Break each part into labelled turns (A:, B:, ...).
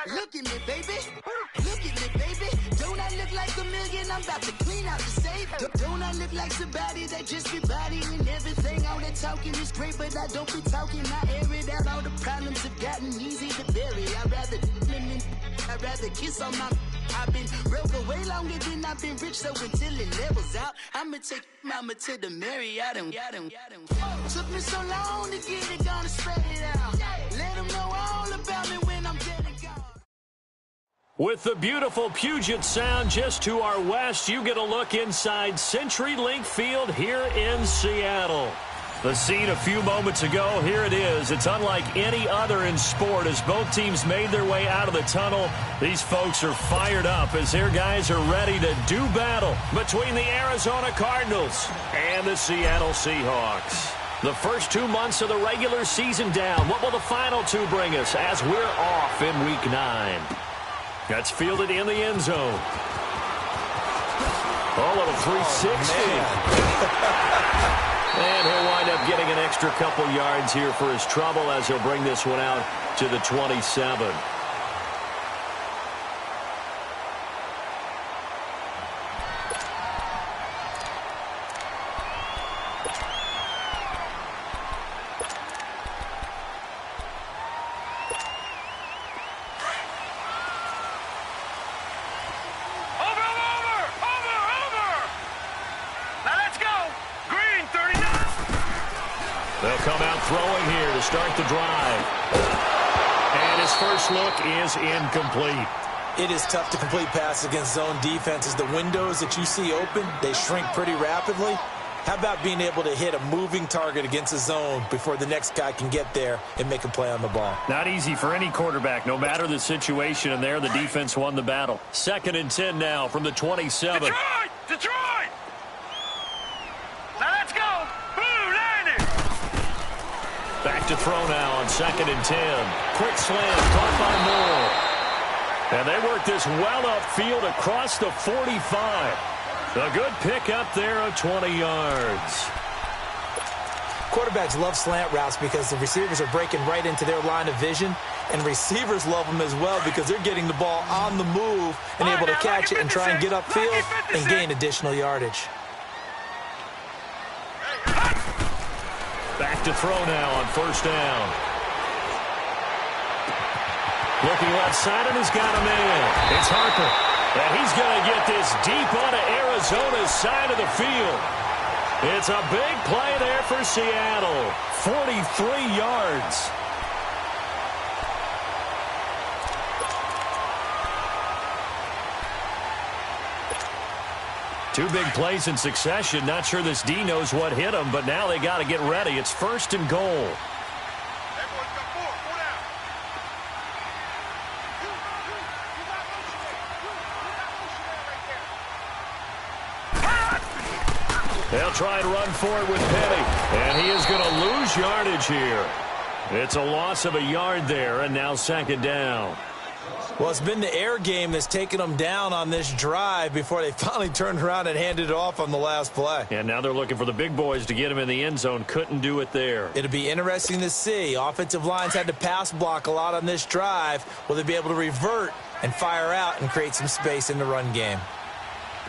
A: Look at me, baby. Look at me, baby. Don't I look like a million? I'm about to clean out the safe. Don't I look like somebody that just be bodying everything? All that talking is great, but I don't be talking. I air it out. All the problems have gotten easy to bury. I'd rather kiss on my... I've been broke way longer than I've been rich, so until it levels out, I'ma take mama to the Marriott and took me so long to get it, gonna spread it out. Let them know all about me when I'm dead and gone.
B: With the beautiful Puget Sound just to our west, you get a look inside CenturyLink Field here in Seattle. The scene a few moments ago, here it is. It's unlike any other in sport as both teams made their way out of the tunnel. These folks are fired up as their guys are ready to do battle between the Arizona Cardinals and the Seattle Seahawks. The first 2 months of the regular season down. What will the final two bring us as we're off in Week 9? That's fielded in the end zone. Oh, a little 360. And he'll wind up getting an extra couple yards here for his trouble as he'll bring this one out to the 27. They'll come out throwing here to start the drive. And his first look is incomplete.
C: It is tough to complete passes against zone defenses. The windows that you see open, they shrink pretty rapidly. How about being able to hit a moving target against a zone before the next guy can get there and make a play on the ball?
B: Not easy for any quarterback, no matter the situation, and there the defense won the battle. 2nd and 10 now from the 27.
D: Detroit! Now let's go! Blue Lightning!
B: Back to throw now on 2nd and 10. Quick slant, caught by Moore. And they work this well upfield across the 45. A good pick up there of 20 yards.
C: Quarterbacks love slant routes because the receivers are breaking right into their line of vision, and receivers love them as well because they're getting the ball on the move and able to catch it and try and get upfield and gain additional yardage.
B: Back to throw now on 1st down. Looking left side, and he's got a man. It's Harper. And he's going to get this deep onto Arizona's side of the field. It's a big play there for Seattle. 43 yards. Two big plays in succession. Not sure this D knows what hit him, but now they got to get ready. It's 1st and goal. They'll try and run for it with Petty, and he is going to lose yardage here. It's a loss of a yard there, and now 2nd down.
C: Well, it's been the air game that's taken them down on this drive before they finally turned around and handed it off on the last play.
B: And now they're looking for the big boys to get him in the end zone. Couldn't do it there.
C: It'll be interesting to see. Offensive lines had to pass block a lot on this drive. Will they be able to revert and fire out and create some space in the run game?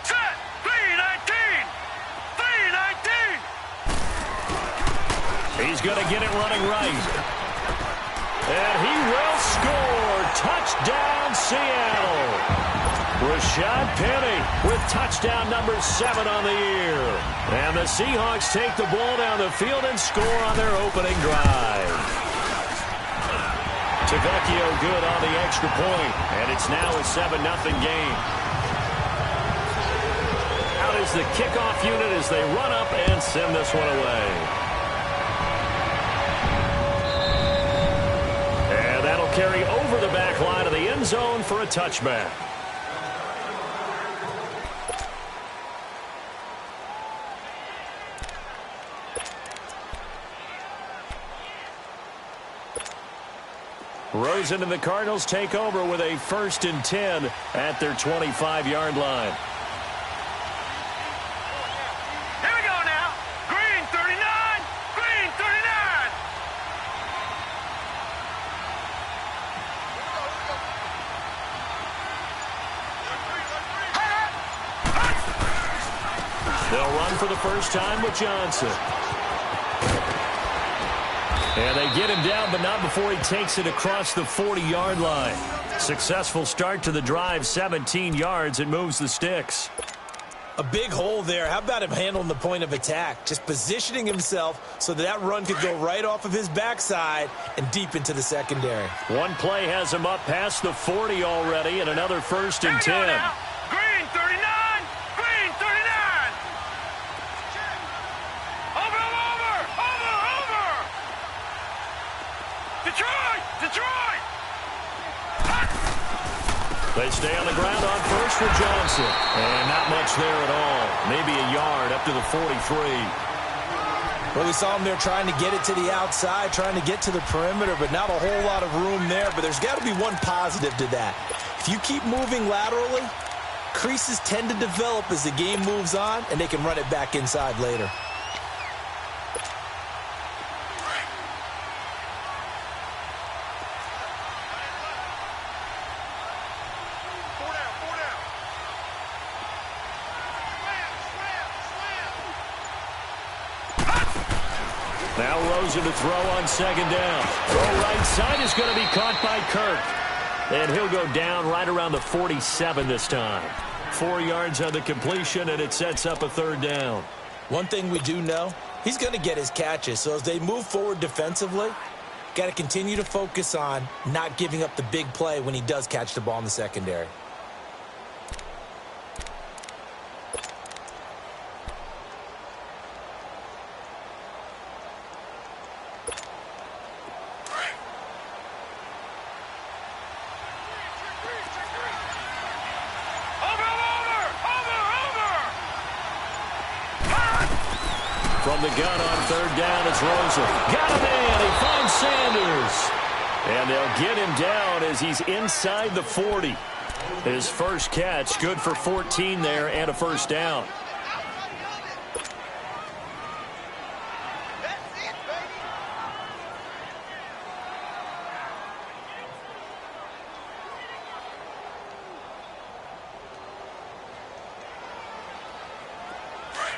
D: Set! 319! 319!
B: He's going to get it running right. And he will score. Touchdown, Seattle. Rashad Penny with touchdown number 7 on the year. And the Seahawks take the ball down the field and score on their opening drive. Tavecchio good on the extra point, and it's now a 7-0 game. Out is the kickoff unit as they run up and send this one away. And that'll carry over the back line of the end zone for a touchback. Rosen and the Cardinals take over with a 1st and 10 at their 25-yard line.
D: Here we go now. Green 39. Green 39.
B: They'll run for the first time with Johnson. And they get him down, but not before he takes it across the 40-yard line. Successful start to the drive, 17 yards. It moves the sticks.
C: A big hole there. How about him handling the point of attack? Just positioning himself so that run could go right off of his backside and deep into the secondary.
B: One play has him up past the 40 already, and another 1st and 10.
D: Green 39! Green 39! Over! Detroit! Detroit!
B: They stay on the ground on first for Johnson. And not much there at all. Maybe a yard up to the 43.
C: Well, we saw him there trying to get it to the outside, trying to get to the perimeter, but not a whole lot of room there. But there's got to be one positive to that. If you keep moving laterally, creases tend to develop as the game moves on, and they can run it back inside later.
B: Now Rosen to throw on 2nd down. Throw right side is going to be caught by Kirk. And he'll go down right around the 47 this time. 4 yards on the completion, and it sets up a 3rd down.
C: One thing we do know, he's going to get his catches. So as they move forward defensively, got to continue to focus on not giving up the big play when he does catch the ball in the secondary.
B: From the gun on 3rd down, it's Rosen. Got him in. He finds Sanders. And they'll get him down as he's inside the 40. His first catch, good for 14 there and a 1st down.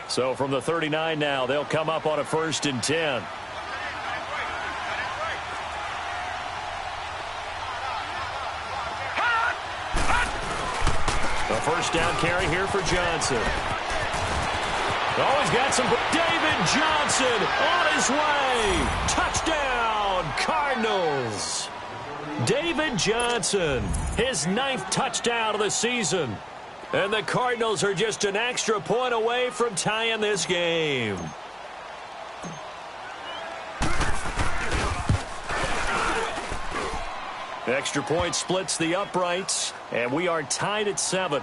B: So from the 39 now, they'll come up on a 1st and 10. A 1st down carry here for Johnson. Oh, he's got some. David Johnson on his way. Touchdown, Cardinals. David Johnson, his 9th touchdown of the season. And the Cardinals are just an extra point away from tying this game. Extra point splits the uprights, and we are tied at 7.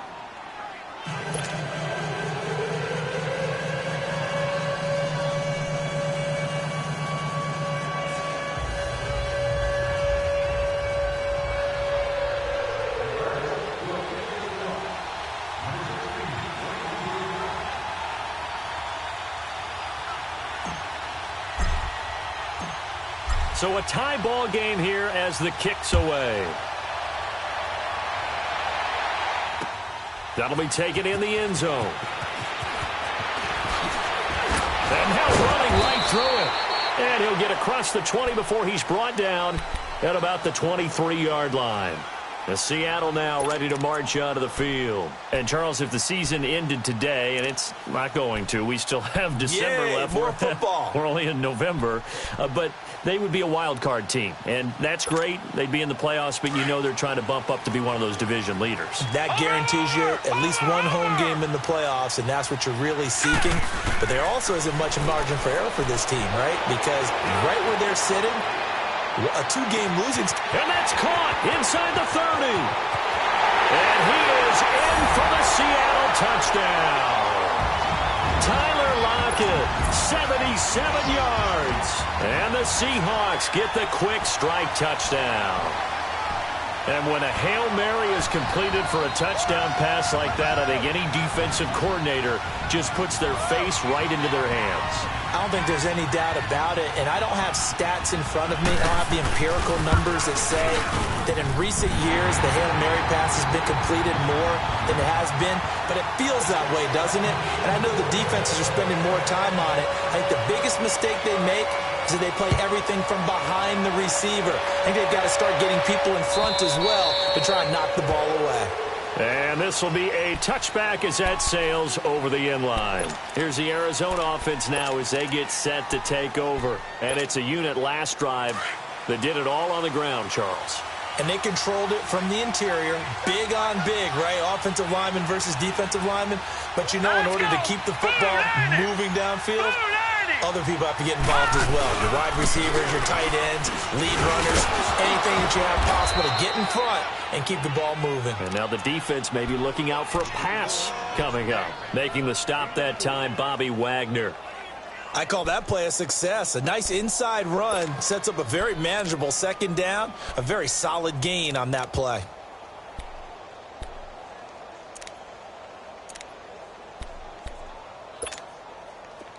B: So a tie ball game here as the kick's away. That'll be taken in the end zone. And now running right through it. And he'll get across the 20 before he's brought down at about the 23-yard line. The Seattle now ready to march onto the field. And, Charles, if the season ended today, and it's not going to, we still have December left.
C: More football.
B: We're only in November. But they would be a wild card team. And that's great. They'd be in the playoffs, but you know they're trying to bump up to be one of those division leaders.
C: That guarantees you at least one home game in the playoffs, and that's what you're really seeking. But there also isn't much margin for error for this team, right? Because right where they're sitting, a 2-game losing.
B: And that's caught inside the 30. And he is in for the Seattle touchdown. Tyler Lockett, 77 yards. And the Seahawks get the quick strike touchdown. And when a Hail Mary is completed for a touchdown pass like that, I think any defensive coordinator just puts their face right into their hands.
C: I don't think there's any doubt about it, and I don't have stats in front of me. I don't have the empirical numbers that say that in recent years the Hail Mary pass has been completed more than it has been, but it feels that way, doesn't it? And I know the defenses are spending more time on it. I think the biggest mistake they make is that they play everything from behind the receiver. I think they've got to start getting people in front as well to try and knock the ball away.
B: And this will be a touchback as that sails over the end line. Here's the Arizona offense now as they get set to take over. And it's a unit last drive that did it all on the ground, Charles.
C: And they controlled it from the interior, big on big, right? Offensive lineman versus defensive lineman. But you know, in order to keep the football moving downfield, other people have to get involved as well. Your wide receivers, your tight ends, lead runners, anything that you have possible to get in front and keep the ball moving.
B: And now the defense may be looking out for a pass coming up. Making the stop that time, Bobby Wagner.
C: I call that play a success. A nice inside run sets up a very manageable second down, a very solid gain on that play.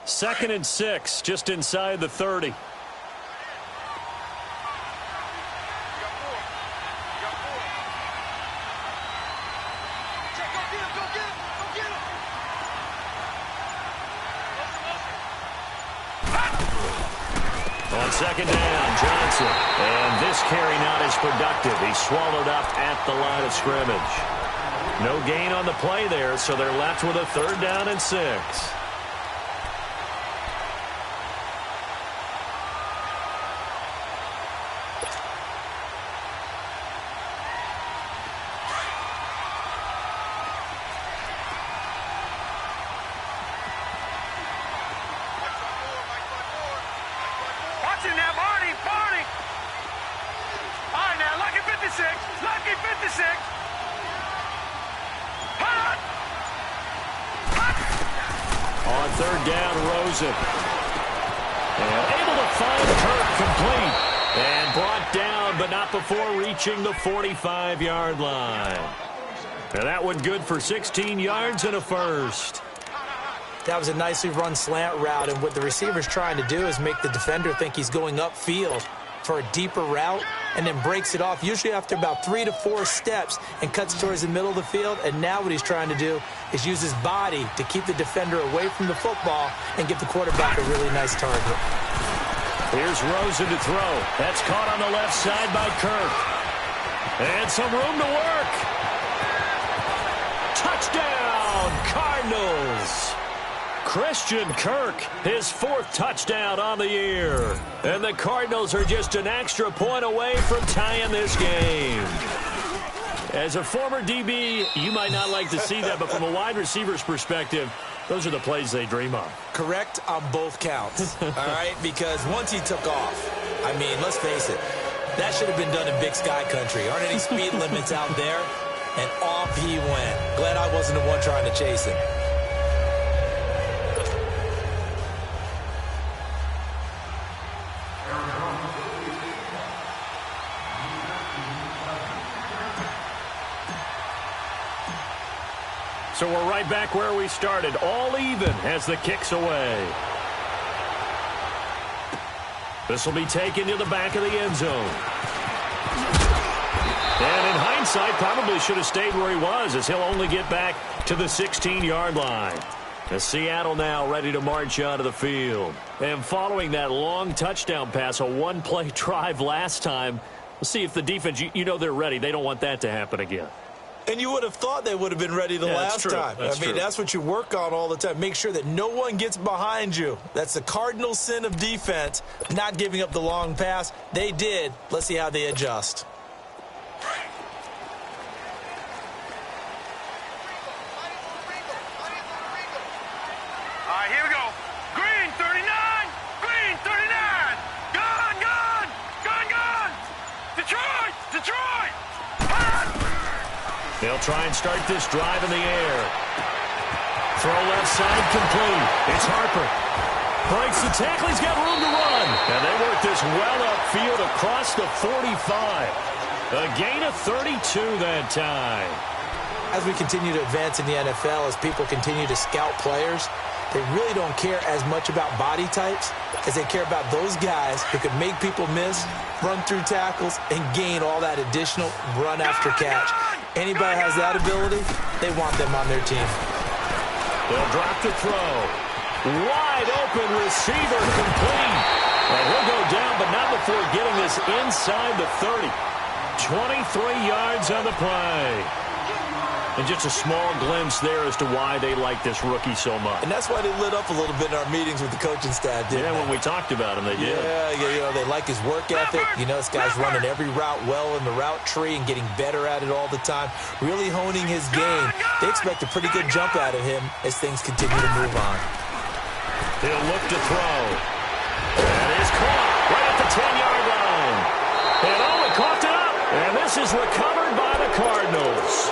B: Second and 6, just inside the 30. On second down, Johnson. And this carry not as productive. He's swallowed up at the line of scrimmage. No gain on the play there, so they're left with a 3rd down and 6. On 3rd down, Rosen. And able to find Kirk complete. And brought down, but not before reaching the 45-yard line. And that one good for 16 yards and a first.
C: That was a nicely run slant route, and what the receiver's trying to do is make the defender think he's going upfield for a deeper route, and then breaks it off, usually after about 3 to 4 steps, and cuts towards the middle of the field. And now what he's trying to do is use his body to keep the defender away from the football and give the quarterback a really nice target.
B: Here's Rosen to throw. That's caught on the left side by Kirk. And some room to work. Touchdown, Cardinals. Christian Kirk, his 4th touchdown on the year. And the Cardinals are just an extra point away from tying this game. As a former DB, you might not like to see that, but from a wide receiver's perspective, those are the plays they dream of.
C: Correct on both counts, all right? Because once he took off, I mean, let's face it, that should have been done in Big Sky Country. Aren't any speed limits out there? And off he went. Glad I wasn't the one trying to chase him.
B: So we're right back where we started, all even as the kick's away. This will be taken to the back of the end zone. And in hindsight, probably should have stayed where he was, as he'll only get back to the 16-yard line. As Seattle now ready to march onto the field. And following that long touchdown pass, a one-play drive last time, we'll see if the defense, you know they're ready. They don't want that to happen again.
C: And you would have thought they would have been ready the last time. I mean, that's what you work on all the time. Make sure that no one gets behind you. That's the cardinal sin of defense, not giving up the long pass. They did. Let's see how they adjust.
D: All right, here we go. Green, 39. Green, 39. Gone, gone. Gone, gone. Detroit, Detroit.
B: They'll try and start this drive in the air. Throw left side complete. It's Harper. Breaks the tackle. He's got room to run. And they work this well upfield across the 45. A gain of 32 that time.
C: As we continue to advance in the NFL, as people continue to scout players, they really don't care as much about body types as they care about those guys who can make people miss, run through tackles, and gain all that additional run after catch. Anybody has that ability, they want them on their team.
B: They'll drop the throw. Wide open receiver complete. And he'll go down, but not before getting this inside the 30. 23 yards on the play. And just a small glimpse there as to why they like this rookie so much.
C: And that's why they lit up a little bit in our meetings with the coaching staff, didn't they?
B: Yeah, when we talked about him, they did.
C: Yeah, they like his work ethic. This guy's running every route well in the route tree and getting better at it all the time, really honing his game. They expect a pretty good jump out of him as things continue to move on.
B: He'll look to throw. That is caught right at the 10-yard line. And he coughed it up. And this is recovered by the Cardinals.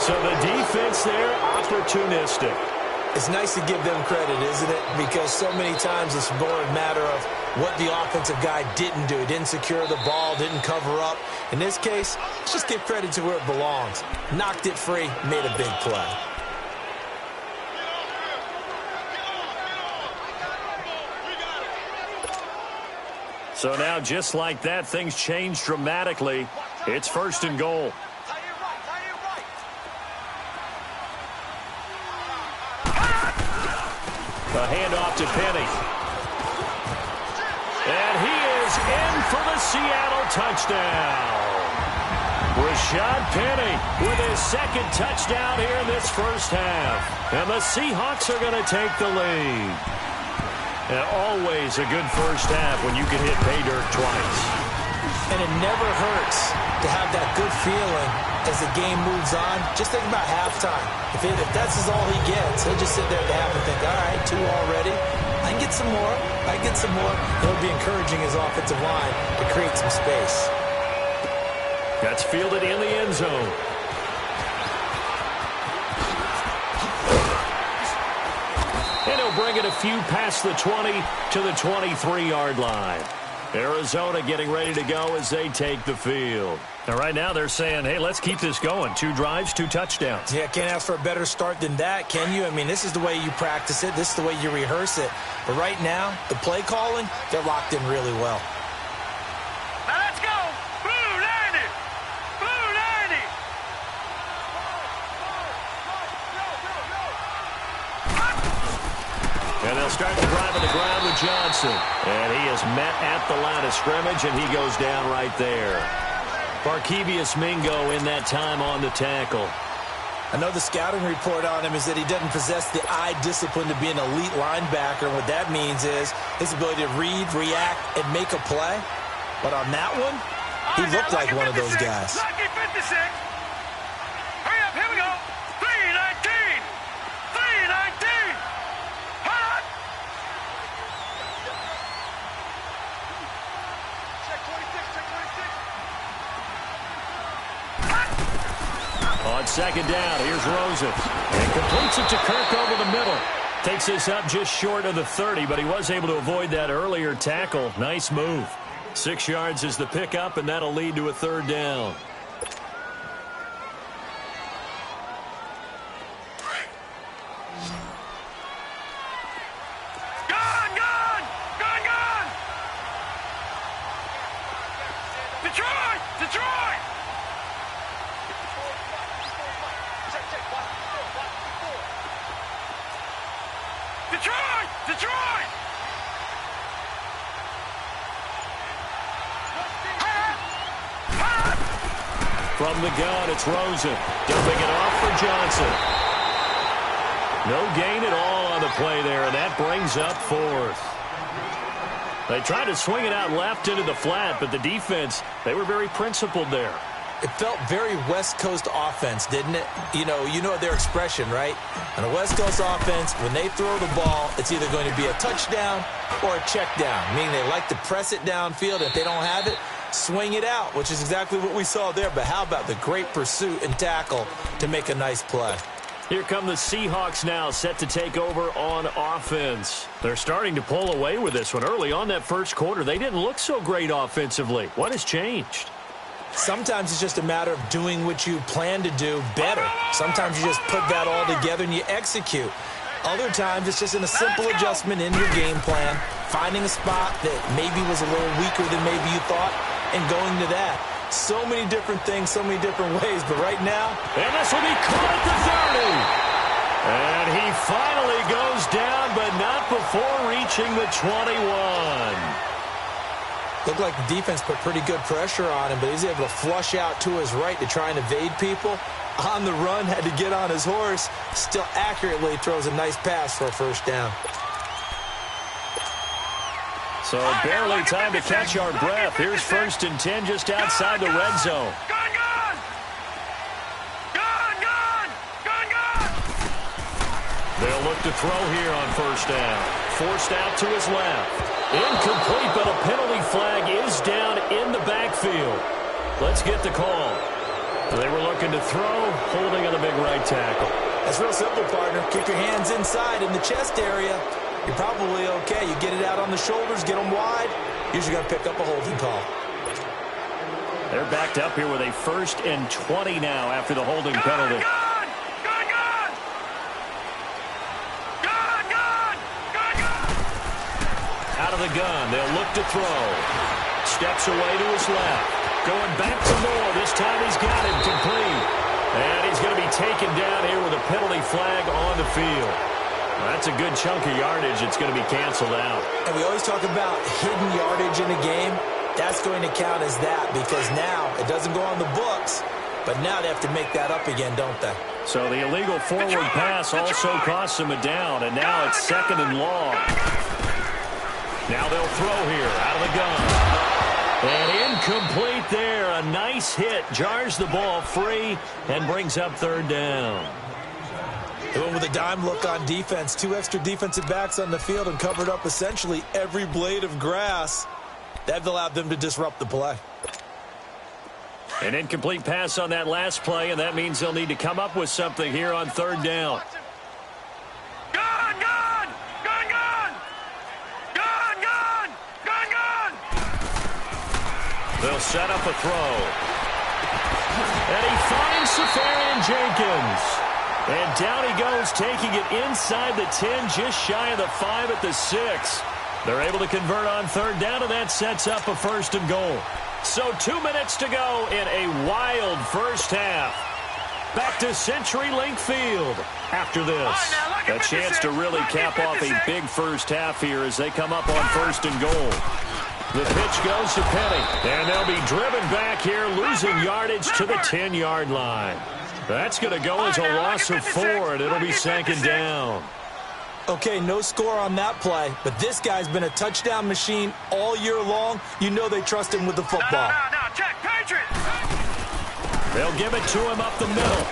B: So the defense there, opportunistic.
C: It's nice to give them credit, isn't it? Because so many times it's more a matter of what the offensive guy didn't do. Didn't secure the ball, didn't cover up. In this case, let's just give credit to where it belongs. Knocked it free, made a big play.
B: So now, just like that, things change dramatically. It's 1st and goal. A handoff to Penny. And he is in for the Seattle touchdown. Rashad Penny with his 2nd touchdown here in this first half. And the Seahawks are going to take the lead. And always a good first half when you can hit pay dirt twice.
C: And it never hurts to have that good feeling as the game moves on. Just think about halftime. If that's all he gets, he'll just sit there at the half and think, all right, 2 already. I can get some more. I can get some more. He'll be encouraging his offensive line to create some space.
B: That's fielded in the end zone. And he'll bring it a few past the 20 to the 23-yard line. Arizona getting ready to go as they take the field. Now, right now they're saying, hey, let's keep this going. 2 drives, 2 touchdowns.
C: Yeah, can't ask for a better start than that, can you? I mean, this is the way you practice it. This is the way you rehearse it. But right now, the play calling, they're locked in really well.
D: Now let's go. Blue 90. Blue 90.
B: And they'll start the drive on the ground with Johnson. And he is met at the line of scrimmage, and he goes down right there. Barkevious Mingo in that time on the tackle.
C: I know the scouting report on him is that he doesn't possess the eye discipline to be an elite linebacker. And what that means is his ability to read, react, and make a play. But on that one, he looked like one of those guys.
D: Lucky 56. Hurry up, here we go. 319. 319. Hot. Check 26, check 26.
B: On 2nd down, here's Rosen. And completes it to Kirk over the middle. Takes this up just short of the 30, but he was able to avoid that earlier tackle. Nice move. 6 yards is the pickup, and that'll lead to a 3rd down.
D: Gone, gone. Gone, gone. Detroit, Detroit. Detroit, Detroit.
B: From the gun, it's Rosen. Dumping it off for Johnson. No gain at all on the play there, and that brings up 4th. They tried to swing it out left into the flat, but the defense, they were very principled there.
C: It felt very West Coast offense, didn't it? You know their expression, right? On a West Coast offense, when they throw the ball, it's either going to be a touchdown or a check down, meaning they like to press it downfield. If they don't have it, swing it out, which is exactly what we saw there. But how about the great pursuit and tackle to make a nice play?
B: Here come the Seahawks now, set to take over on offense. They're starting to pull away with this one. Early on that first quarter, they didn't look so great offensively. What has changed?
C: Sometimes it's just a matter of doing what you plan to do better. Sometimes you just put that all together and you execute. Other times it's just in a simple adjustment in your game plan, finding a spot that maybe was a little weaker than maybe you thought, and going to that. So many different things, so many different ways, but right now...
B: And this will be caught at the 30. And he finally goes down, but not before reaching the 21.
C: Looked like the defense put pretty good pressure on him, but he's able to flush out to his right to try and evade people. On the run, had to get on his horse. Still accurately throws a nice pass for a first down.
B: So barely time to catch our breath. Here's 1st and 10 just outside the red zone. They'll look to throw here on 1st down. Forced out to his left. Incomplete, but a penalty flag is down in the backfield. Let's get the call. They were looking to throw, holding on the big right tackle.
C: That's real simple, partner. Keep your hands inside in the chest area. You're probably okay. You get it out on the shoulders, get them wide. Usually going to pick up a holding call.
B: They're backed up here with a 1st and 20 now after the holding penalty. Out of the gun, they'll look to throw. Steps away to his left. Going back to Moore. This time he's got it complete. And he's going to be taken down here with a penalty flag on the field. That's a good chunk of yardage. It's going to be canceled out.
C: And we always talk about hidden yardage in a game. That's going to count as that because now it doesn't go on the books, but now they have to make that up again, don't they?
B: So the illegal forward pass also costs him a down, and now it's 2nd and long. Now they'll throw here out of the gun. And incomplete there. A nice hit. Jars the ball free and brings up 3rd down.
C: They went with a dime look on defense. 2 extra defensive backs on the field and covered up essentially every blade of grass. That allowed them to disrupt the play.
B: An incomplete pass on that last play, and that means they'll need to come up with something here on 3rd down. They'll set up a throw. And he finds Safarian Jenkins. And down he goes, taking it inside the 10, just shy of the 5 at the 6. They're able to convert on 3rd down, and that sets up a 1st and goal. So 2 minutes to go in a wild first half. Back to CenturyLink Field after this. A chance to really cap off a big first half here as they come up on 1st and goal. The pitch goes to Penny, and they'll be driven back here, losing yardage to the 10-yard line. That's going to go as a loss of 4, and it'll be 2nd down.
C: Okay, no score on that play, but this guy's been a touchdown machine all year long. You know they trust him with the football.
D: Check, Patriots!
B: They'll give it to him up the middle.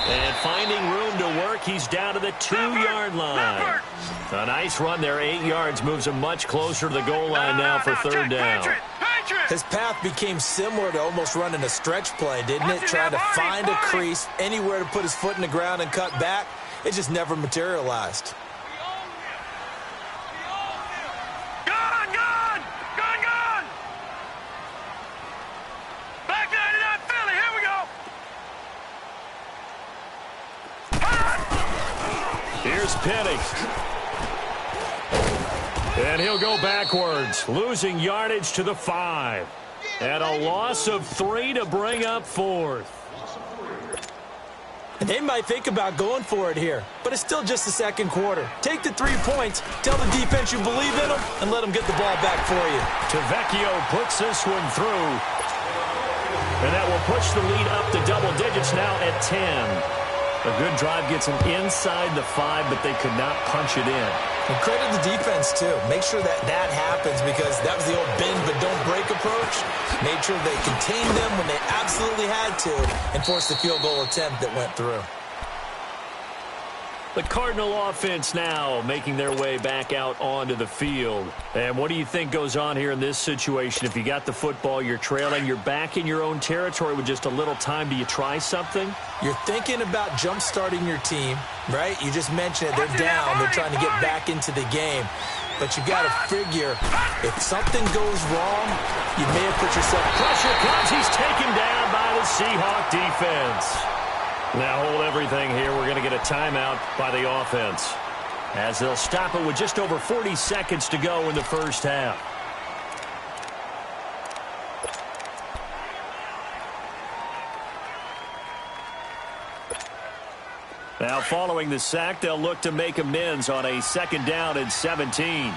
B: And finding room to work, he's down to the 2-yard line. A nice run there, 8 yards, moves him much closer to the goal line now for 3rd down.
C: His path became similar to almost running a stretch play, didn't it? Trying to find a crease, anywhere to put his foot in the ground and cut back. It just never materialized.
D: Gun! Back 99 Philly, here we go.
B: Here's Penny. And he'll go backwards, losing yardage to the 5. And a loss of 3 to bring up 4th.
C: They might think about going for it here, but it's still just the 2nd quarter. Take the 3 points, tell the defense you believe in them, and let them get the ball back for you.
B: Tavecchio puts this one through. And that will push the lead up to double digits now at 10. A good drive gets them inside the 5, but they could not punch it in.
C: And credit the defense, too. Make sure that happens because that was the old bend but don't break approach. Made sure they contained them when they absolutely had to and forced the field goal attempt that went through.
B: The Cardinal offense now making their way back out onto the field. And what do you think goes on here in this situation? If you got the football, you're trailing, you're back in your own territory with just a little time. Do you try something?
C: You're thinking about jump-starting your team, right? You just mentioned it. They're down. They're trying to get back into the game. But you got to figure, if something goes wrong, you may have put yourself...
B: Pressure comes. He's taken down by the Seahawk defense. Now hold everything here. We're going to get a timeout by the offense, as they'll stop it with just over 40 seconds to go in the first half. Now following the sack, they'll look to make amends on a 2nd down and 17.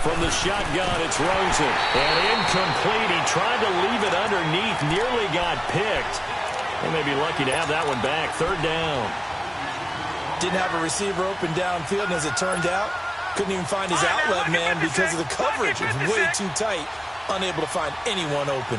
B: From the shotgun, it's Rosen. And incomplete. He tried to leave it underneath. Nearly got picked. They may be lucky to have that one back. 3rd down.
C: Didn't have a receiver open downfield, and as it turned out, couldn't even find his outlet man because of the coverage. It was way too tight. Unable to find anyone open.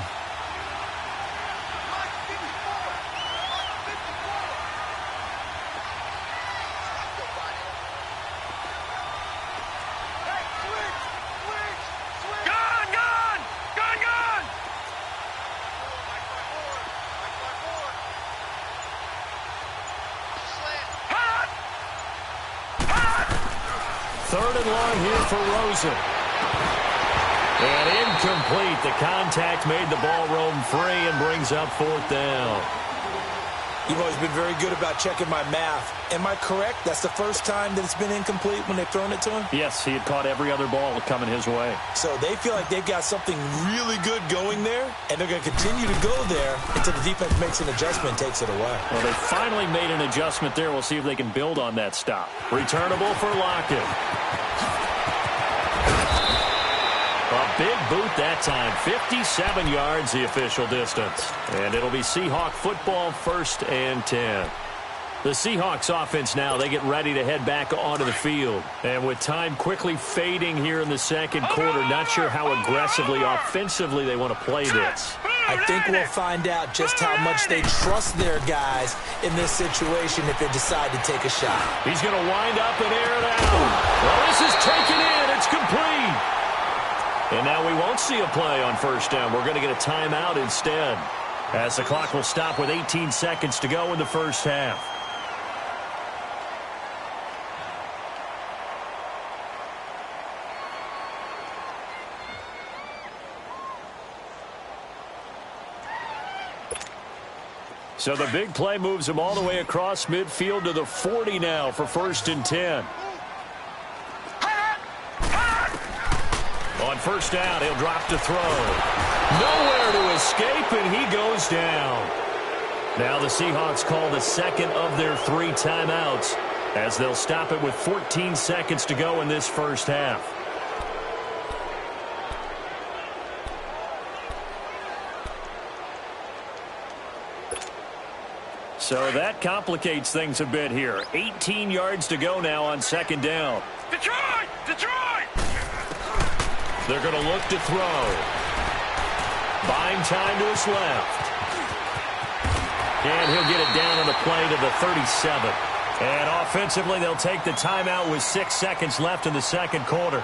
B: For Rosen. And incomplete. The contact made the ball roam free and brings up 4th down.
C: You've always been very good about checking my math. Am I correct? That's the first time that it's been incomplete when they've thrown it to him?
B: Yes, he had caught every other ball coming his way.
C: So they feel like they've got something really good going there, and they're going to continue to go there until the defense makes an adjustment and takes it away.
B: Well, they finally made an adjustment there. We'll see if they can build on that stop. Returnable for Lockett. A big boot that time. 57 yards the official distance. And it'll be Seahawk football, 1st and 10. The Seahawks offense now, they get ready to head back onto the field. And with time quickly fading here in the 2nd quarter, not sure how aggressively, offensively they want to play this.
C: I think we'll find out just how much they trust their guys in this situation if they decide to take a shot.
B: He's going to wind up and air it out. Well, this is taken in. It's complete. And now we won't see a play on 1st down. We're going to get a timeout instead, as the clock will stop with 18 seconds to go in the first half. So the big play moves him all the way across midfield to the 40 now for 1st and 10. On 1st down, he'll drop to throw. Nowhere to escape, and he goes down. Now the Seahawks call the 2nd of their 3 timeouts, as they'll stop it with 14 seconds to go in this first half. So that complicates things a bit here. 18 yards to go now on 2nd down.
D: Detroit! Detroit!
B: They're going to look to throw. Buying time to his left. And he'll get it down on the play to the 37. And offensively, they'll take the timeout with 6 seconds left in the 2nd quarter.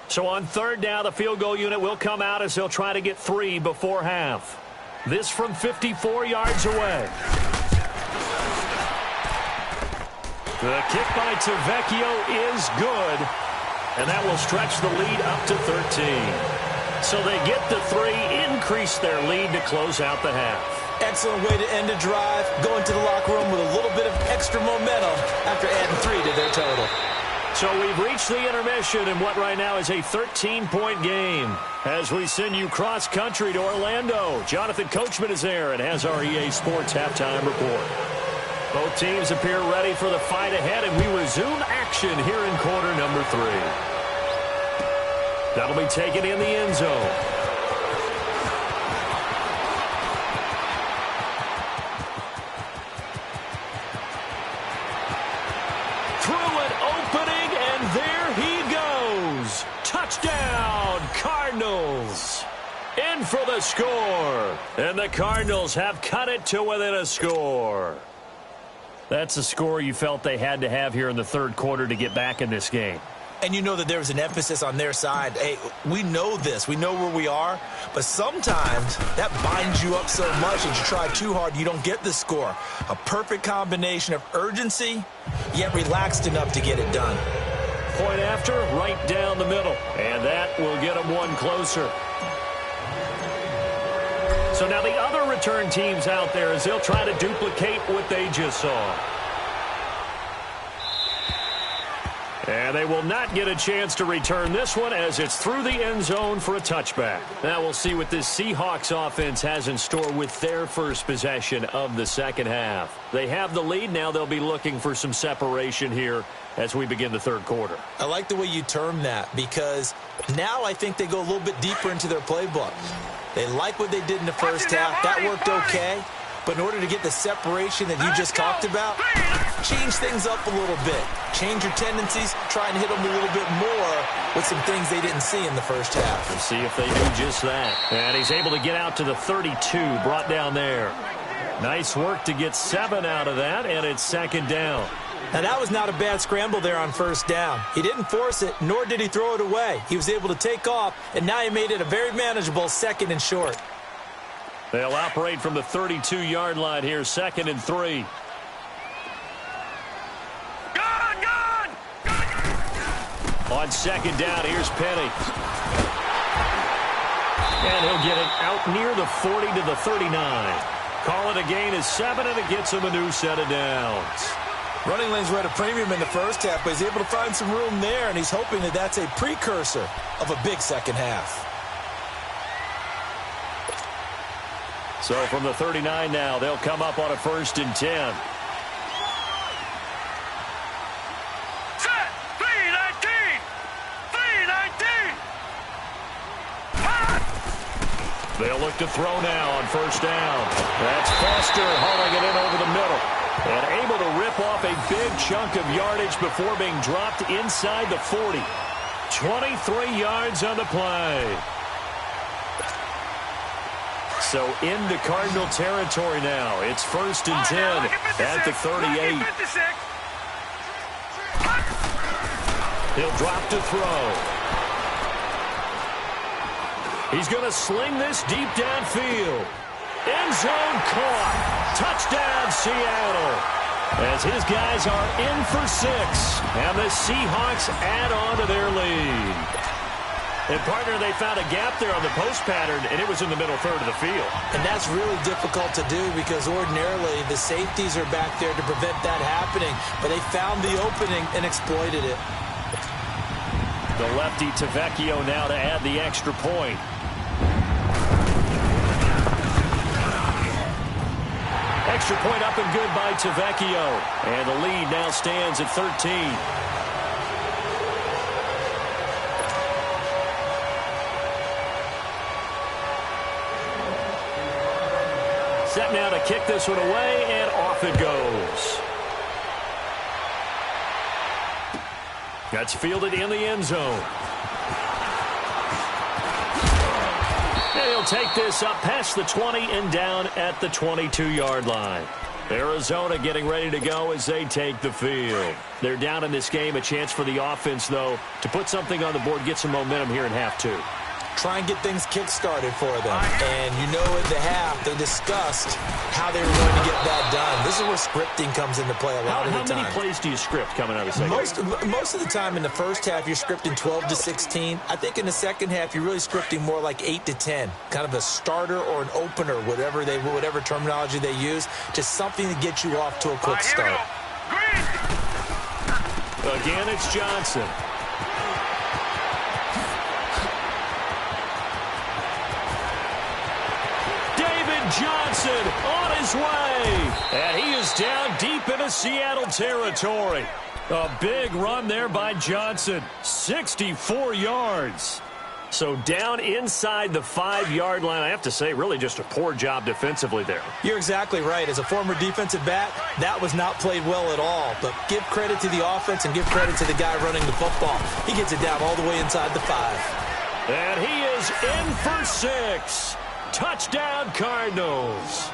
B: So on 3rd down, the field goal unit will come out as they'll try to get 3 before half. This from 54 yards away. The kick by Tavecchio is good, and that will stretch the lead up to 13. So they get the 3, increase their lead to close out the half.
C: Excellent way to end a drive, going to the locker room with a little bit of extra momentum after adding 3 to their total.
B: So we've reached the intermission in what right now is a 13-point game. As we send you cross-country to Orlando, Jonathan Coachman is there and has our EA Sports halftime report. Both teams appear ready for the fight ahead, and we resume action here in quarter number 3. That'll be taken in the end zone. Touchdown, Cardinals. In for the score. And the Cardinals have cut it to within a score. That's a score you felt they had to have here in the third quarter to get back in this game.
C: And you know that there was an emphasis on their side. Hey, we know this. We know where we are. But sometimes that binds you up so much that you try too hard, you don't get the score. A perfect combination of urgency, yet relaxed enough to get it done.
B: Point after, right down the middle. And that will get them one closer. So now the other return teams out there as they'll try to duplicate what they just saw. And they will not get a chance to return this one as it's through the end zone for a touchback. Now we'll see what this Seahawks offense has in store with their first possession of the second half. They have the lead. Now they'll be looking for some separation here as we begin the third quarter.
C: I like the way you term that because now I think they go a little bit deeper into their playbook. They like what they did in the first half. That worked okay. But in order to get the separation that you just talked about, change things up a little bit. Change your tendencies, try and hit them a little bit more with some things they didn't see in the first half.
B: We'll see if they do just that. And he's able to get out to the 32, brought down there. Nice work to get 7 out of that, and it's second down.
C: Now, that was not a bad scramble there on first down. He didn't force it, nor did he throw it away. He was able to take off, and now he made it a very manageable second and short.
B: They'll operate from the 32-yard line here, 2nd and 3.
D: Gone!
B: On second down, here's Penny. And he'll get it out near the 40 to the 39. Call it a gain of 7, and it gets him a new set of downs.
C: Running lanes were at a premium in the first half, but he's able to find some room there, and he's hoping that that's a precursor of a big second half.
B: So from the 39 now, they'll come up on a 1st and 10.
D: Set! 319! 319!
B: They'll look to throw now on 1st down. That's Foster hauling it in over the middle. And able to rip off a big chunk of yardage before being dropped inside the 40. 23 yards on the play. So into Cardinal territory now. It's 1st and 10 at the 38. He'll drop to throw. He's going to sling this deep downfield. End zone caught. Touchdown, Seattle. As his guys are in for 6. And the Seahawks add on to their lead. And, partner, they found a gap there on the post pattern, and it was in the middle third of the field.
C: And that's really difficult to do because ordinarily the safeties are back there to prevent that happening. But they found the opening and exploited it.
B: The lefty Tavecchio now to add the extra point. Extra point up and good by Tavecchio. And the lead now stands at 13. Set now to kick this one away, and off it goes. That's fielded in the end zone. And he'll take this up past the 20 and down at the 22-yard line. Arizona getting ready to go as they take the field. They're down in this game. A chance for the offense, though, to put something on the board, get some momentum here in half 2.
C: Try and get things kick-started for them. And you know at the half, they discussed how they were going to get that done. This is where scripting comes into play a lot of the time.
B: How many plays do you script coming out of the second half?
C: Most of the time in the first half, you're scripting 12 to 16. I think in the second half, you're really scripting more like 8 to 10. Kind of a starter or an opener, whatever terminology they use. Just something to get you off to a quick start.
B: Again, it's Johnson. Johnson on his way, and he is down deep into Seattle territory. A big run there by Johnson, 64 yards. So down inside the 5-yard line. I have to say, really just a poor job defensively there.
C: You're exactly right. As a former defensive back, that was not played well at all. But give credit to the offense and give credit to the guy running the football. He gets it down all the way inside the 5.
B: And he is in for 6. Touchdown, Cardinals.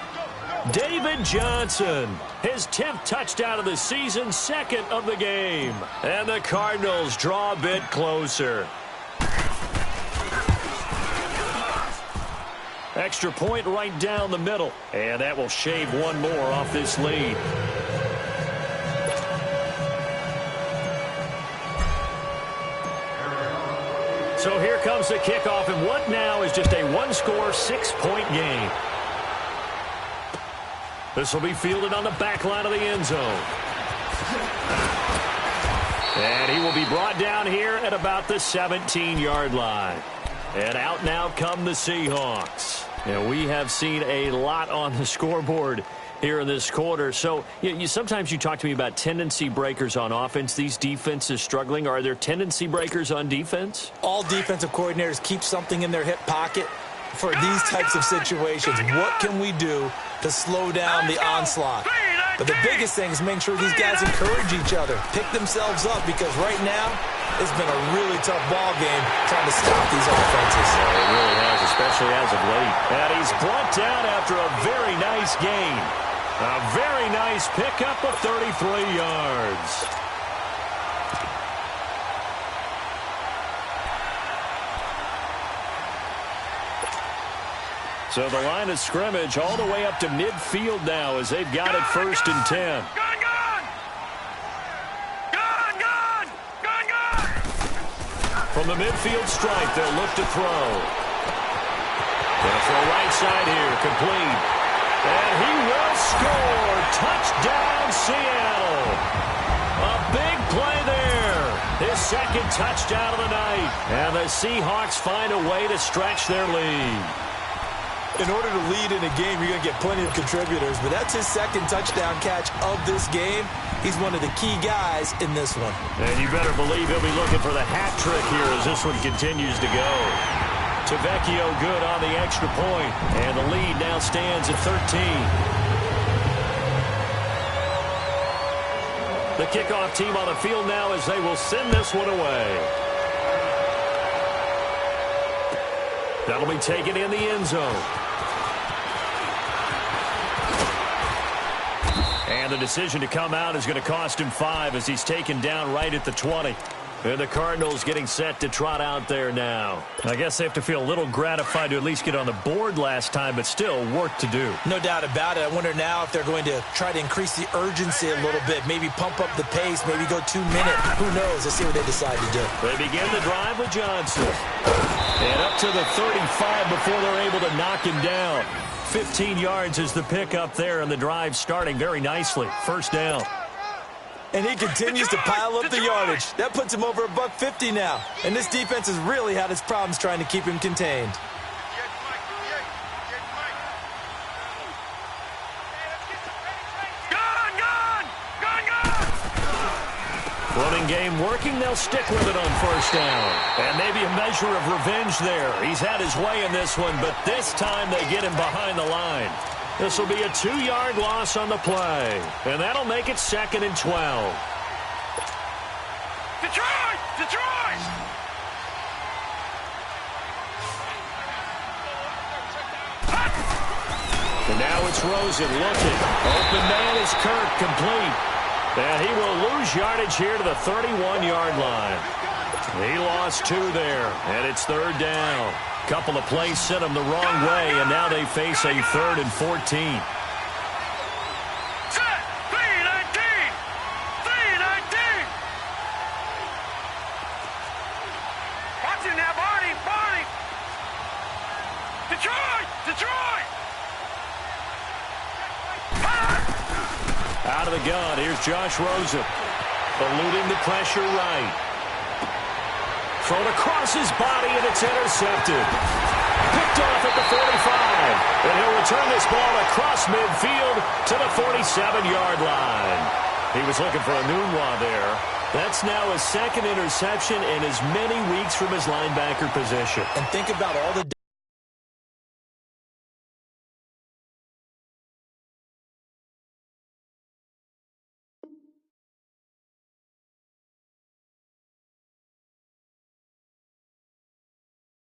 B: David Johnson, his 10th touchdown of the season, 2nd of the game. And the Cardinals draw a bit closer. Extra point right down the middle. And that will shave one more off this lead. So here comes the kickoff, and what now is just a one-score, 6-point game. This will be fielded on the back line of the end zone. And he will be brought down here at about the 17-yard line. And out now come the Seahawks. And we have seen a lot on the scoreboard here in this quarter. So sometimes you talk to me about tendency breakers on offense. These defenses struggling. Are there tendency breakers on defense?
C: All defensive coordinators keep something in their hip pocket for these types of situations. What can we do to slow down the onslaught? But the biggest thing is making sure these guys encourage each other, pick themselves up, because right now it's been a really tough ball game trying to stop these offenses.
B: Yeah, it really has, especially as of late. And he's brought down after a very nice gain. A very nice pickup of 33 yards. So the line of scrimmage all the way up to midfield now as they've got it 1st and 10. From the midfield stripe, they'll look to throw. Gonna throw right side here, complete. And he will score. Touchdown, Seattle. A big play there. His 2nd touchdown of the night. And the Seahawks find a way to stretch their lead.
C: In order to lead in a game, you're going to get plenty of contributors, but that's his 2nd touchdown catch of this game. He's one of the key guys in this one.
B: And you better believe he'll be looking for the hat trick here as this one continues to go. Tavecchio good on the extra point, and the lead now stands at 13. The kickoff team on the field now as they will send this one away. That'll be taken in the end zone. And the decision to come out is going to cost him 5 as he's taken down right at the 20. And the Cardinals getting set to trot out there now. I guess they have to feel a little gratified to at least get on the board last time, but still work to do.
C: No doubt about it. I wonder now if they're going to try to increase the urgency a little bit, maybe pump up the pace, maybe go 2-minute. Who knows? Let's see what they decide to do.
B: They begin the drive with Johnson. And up to the 35 before they're able to knock him down. 15 yards is the pickup there, and the drive starting very nicely. 1st down.
C: And he continues to pile up the yardage. That puts him over $150 now. And this defense has really had its problems trying to keep him contained.
B: Running game working. They'll stick with it on 1st down. And maybe a measure of revenge there. He's had his way in this one, but this time they get him behind the line. This will be a 2-yard loss on the play. And that'll make it 2nd and 12.
D: Detroit! Detroit!
B: And now it's Rosen looking. Open man is Kirk, complete. And he will lose yardage here to the 31-yard line. He lost 2 there, and it's 3rd down. Couple of plays sent him the wrong way, and now they face a 3rd and 14.
D: Set! 3-19! 3-19! Watch it now, Barney! Barney! Detroit! Detroit!
B: Out of the gun, here's Josh Rosen. Eluding the pressure right. Thrown across his body, and it's intercepted. Picked off at the 45. And he'll return this ball across midfield to the 47-yard line. He was looking for a Nunwa there. That's now his second interception in as many weeks from his linebacker position.
C: And think about all the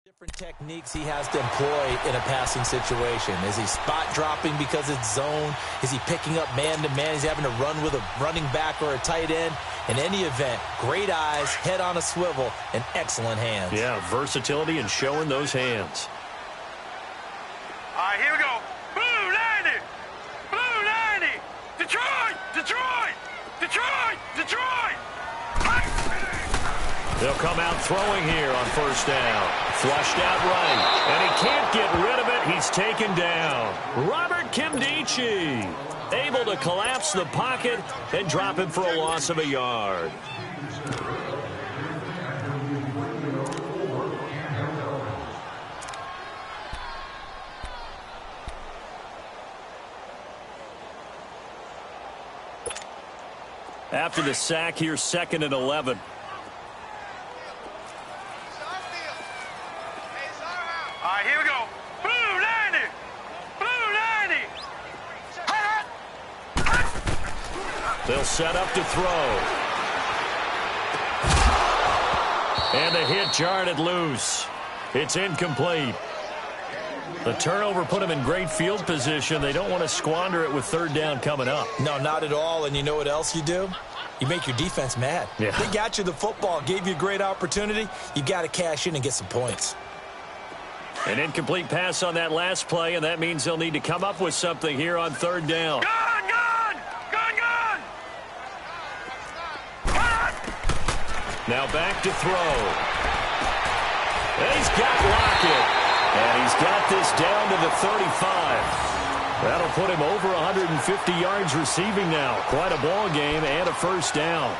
C: different techniques he has to employ in a passing situation. Is he spot dropping because it's zone? Is he picking up man-to-man? Is he having to run with a running back or a tight end? In any event, great eyes, head on a swivel, and excellent hands.
B: Yeah, versatility and showing those hands.
D: All right, here we go. Blue 90! Blue 90! Detroit! Detroit! Detroit! Detroit!
B: They'll come out throwing here on first down. Flushed out right, and he can't get rid of it. He's taken down. Robert Kimdichie able to collapse the pocket and drop him for a loss of a yard. After the sack, here's 2nd and 11.
D: All right, here we go. Blue 90! Blue 90!
B: They'll set up to throw. And the hit jarred it loose. It's incomplete. The turnover put them in great field position. They don't want to squander it with third down coming up.
C: No, not at all. And you know what else you do? You make your defense mad.
B: Yeah.
C: They got you the football, gave you a great opportunity. You got to cash in and get some points.
B: An incomplete pass on that last play, and that means they'll need to come up with something here on third down.
D: Gun, gun! Gun, gun!
B: Now back to throw. He's got Lockett, and he's got this down to the 35. That'll put him over 150 yards receiving now. Quite a ball game and a first down.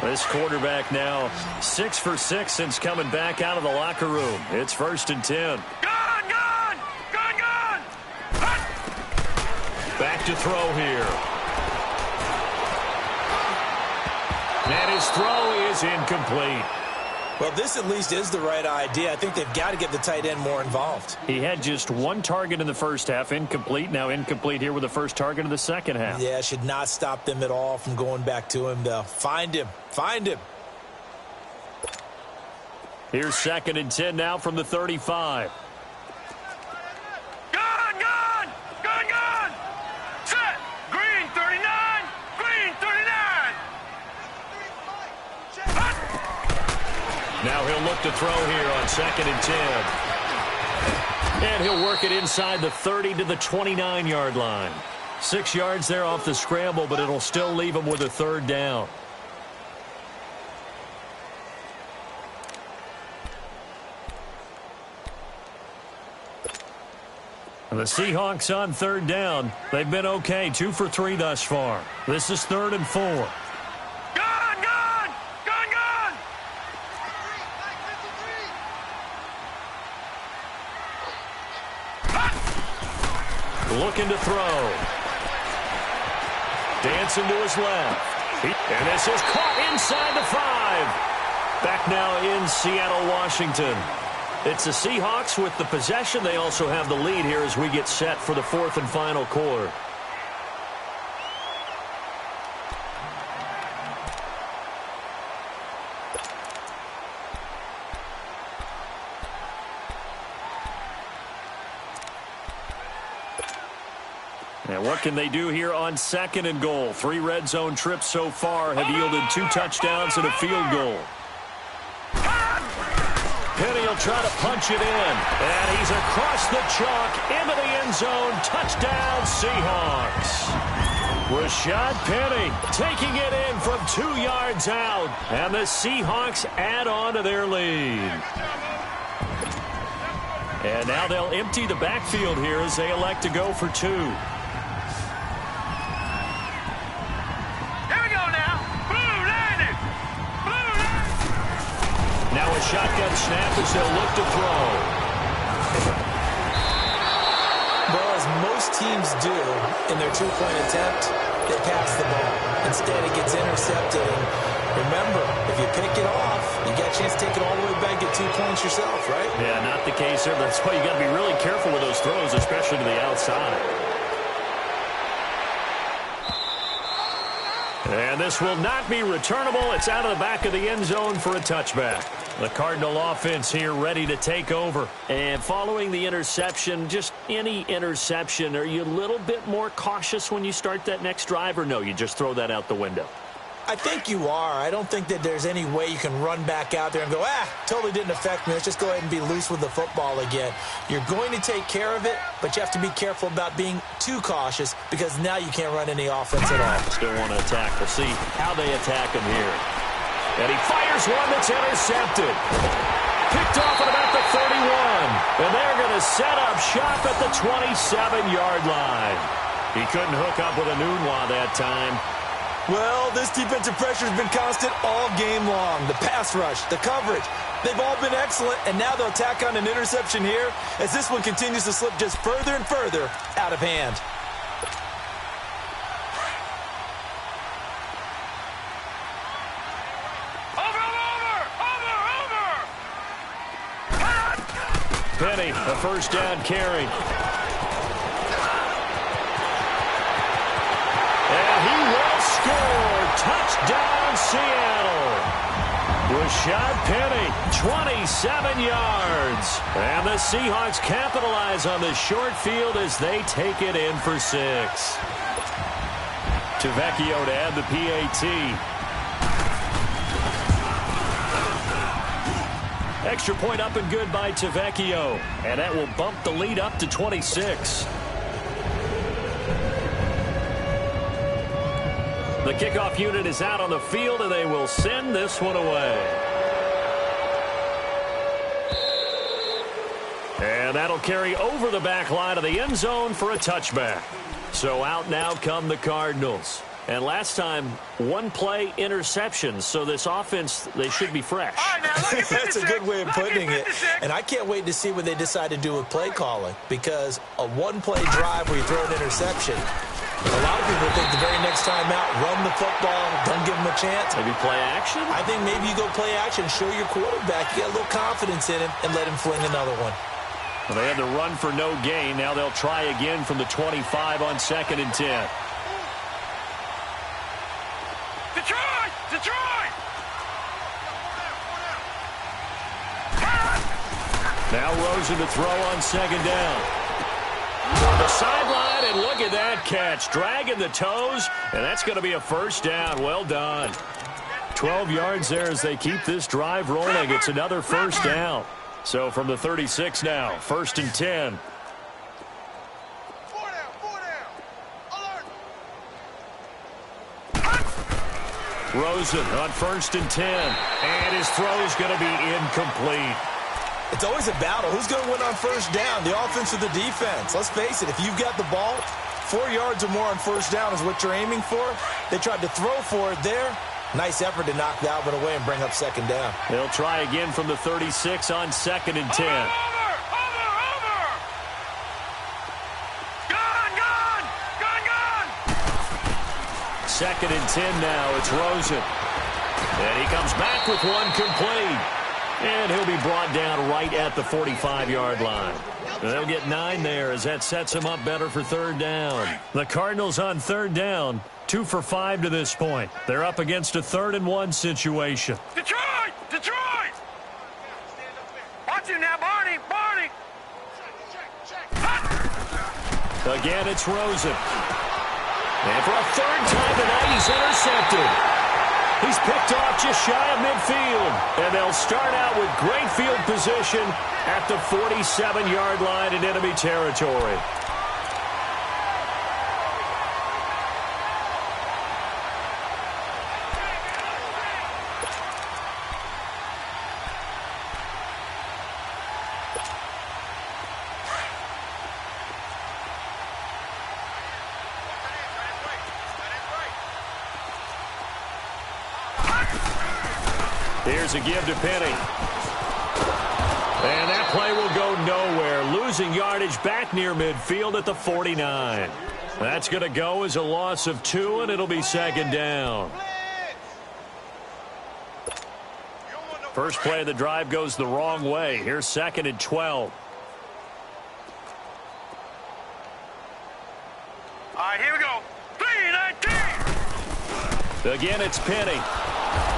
B: This quarterback now 6 for 6 since coming back out of the locker room. It's 1st and 10.
D: Gun, gun! Gun, gun!
B: Back to throw here. And his throw is incomplete.
C: Well, this at least is the right idea. I think they've got to get the tight end more involved.
B: He had just one target in the first half, incomplete. Now incomplete here with the first target of the second half.
C: Yeah, should not stop them at all from going back to him, though. Find him. Find him.
B: Here's 2nd and 10 now from the 35.
D: Gun, gun! Gun, gun! Set! Green 39! Green 39!
B: Now he'll look to throw here on 2nd and 10. And he'll work it inside the 30 to the 29-yard line. 6 yards there off the scramble, but it'll still leave him with a third down. And the Seahawks on third down. They've been okay, 2 for 3 thus far. This is 3rd and 4.
D: Gun, gun! Gun, gun!
B: Looking to throw. Dancing to his left. And this is caught inside the 5. Back now in Seattle, Washington. It's the Seahawks with the possession. They also have the lead here as we get set for the 4th and final quarter. And what can they do here on 2nd and goal? 3 red zone trips so far have yielded 2 touchdowns and a field goal. Penny will try to punch it in. And he's across the chalk into the end zone. Touchdown, Seahawks. Rashad Penny taking it in from 2 yards out. And the Seahawks add on to their lead. And now they'll empty the backfield here as they elect to go for 2. Now a shotgun snap as they'll look to throw.
C: teams do in their two-point attempt, they pass the ball. Instead, it gets intercepted. And remember, if you pick it off, you got a chance to take it all the way back, get 2 points yourself, right?
B: Yeah, not the case here. That's why you got to be really careful with those throws, especially to the outside. And this will not be returnable. It's out of the back of the end zone for a touchback. The Cardinal offense here ready to take over. And following the interception, just any interception, are you a little bit more cautious when you start that next drive, or no, you just throw that out the window?
C: I think you are. I don't think that there's any way you can run back out there and go, totally didn't affect me. Let's just go ahead and be loose with the football again. You're going to take care of it, but you have to be careful about being too cautious because now you can't run any offense at all.
B: Still want to attack. We'll see how they attack him here. And he fires one that's intercepted. Picked off at about the 31. And they're going to set up shop at the 27-yard line. He couldn't hook up with a Nunwa that time.
C: Well, this defensive pressure has been constant all game long. The pass rush, the coverage, they've all been excellent, and now they'll tack on an interception here as this one continues to slip just further and further out of hand.
B: Penny, a first down carry. And he will score. Touchdown, Seattle. Rashad Penny, 27 yards. And the Seahawks capitalize on the short field as they take it in for 6. Tavecchio to add the PAT. Extra point up and good by Tavecchio. And that will bump the lead up to 26. The kickoff unit is out on the field, and they will send this one away. And that'll carry over the back line of the end zone for a touchback. So out now come the Cardinals. And last time, one play interceptions. So this offense, they should be fresh.
C: That's a good way of putting it. And I can't wait to see what they decide to do with play calling. Because a one-play drive where you throw an interception, a lot of people think the very next time out, run the football, don't give them a chance.
B: Maybe play action?
C: I think maybe you go play action, show your quarterback, you get a little confidence in him, and let him fling another one.
B: Well, they had the run for no gain. Now they'll try again from the 25 on 2nd and 10.
D: Detroit! Detroit!
B: Now Rosen to throw on 2nd down. On the sideline, and look at that catch. Dragging the toes, and that's going to be a first down. Well done. 12 yards there as they keep this drive rolling. It's another first down. So from the 36 now, 1st and 10. Rosen on 1st and 10. And his throw's going to be incomplete.
C: It's always a battle. Who's going to win on first down, the offense or the defense? Let's face it, if you've got the ball, 4 yards or more on first down is what you're aiming for. They tried to throw for it there. Nice effort to knock the Alvin away and bring up 2nd down.
B: They'll try again from the 36 on 2nd and 10.
D: Over! Gone!
B: 2nd and 10 now. It's Rosen. And he comes back with one complete. And he'll be brought down right at the 45-yard line. They'll get 9 there as that sets him up better for 3rd down. The Cardinals on 3rd down, 2 for 5 to this point. They're up against a 3rd and 1 situation.
D: Detroit! Detroit! Watch him now, Barney! Barney!
B: Again, it's Rosen. And for a 3rd time tonight, he's intercepted. He's picked off just shy of midfield. And they'll start out with great field position at the 47-yard line in enemy territory. Here's a give to Penny. And that play will go nowhere. losing yardage back near midfield at the 49. That's going to go as a loss of 2, and it'll be second down. First play of the drive goes the wrong way. Here's second and 12.
D: All right, here we go. 3-19.
B: Again, it's Penny.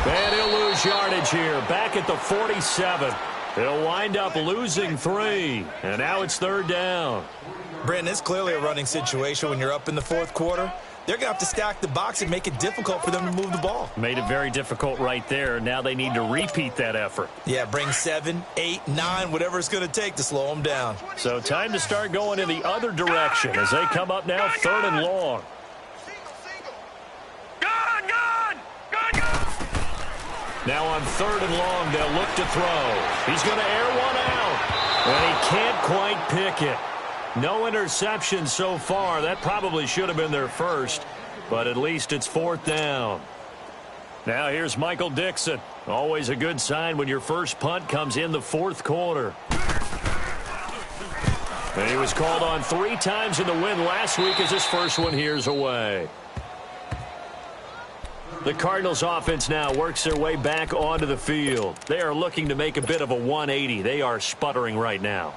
B: And he'll lose yardage here. Back at the 47. He'll wind up losing 3. And now it's third down.
C: Brandon, it's clearly a running situation when you're up in the fourth quarter. They're going to have to stack the box and make it difficult for them to move the ball.
B: Made it very difficult right there. Now they need to repeat that effort.
C: Yeah, bring 7, 8, 9, whatever it's going to take to slow them down.
B: So time to start going in the other direction as they come up now third and long. Now on third and long, they'll look to throw. He's going to air one out. And he can't quite pick it. No interception so far. That probably should have been their first, but at least it's fourth down. Now here's Michael Dixon. Always a good sign when your first punt comes in the fourth quarter. And he was called on 3 times in the win last week as his first one here's away. The Cardinals offense now works their way back onto the field. They are looking to make a bit of a 180. They are sputtering right now.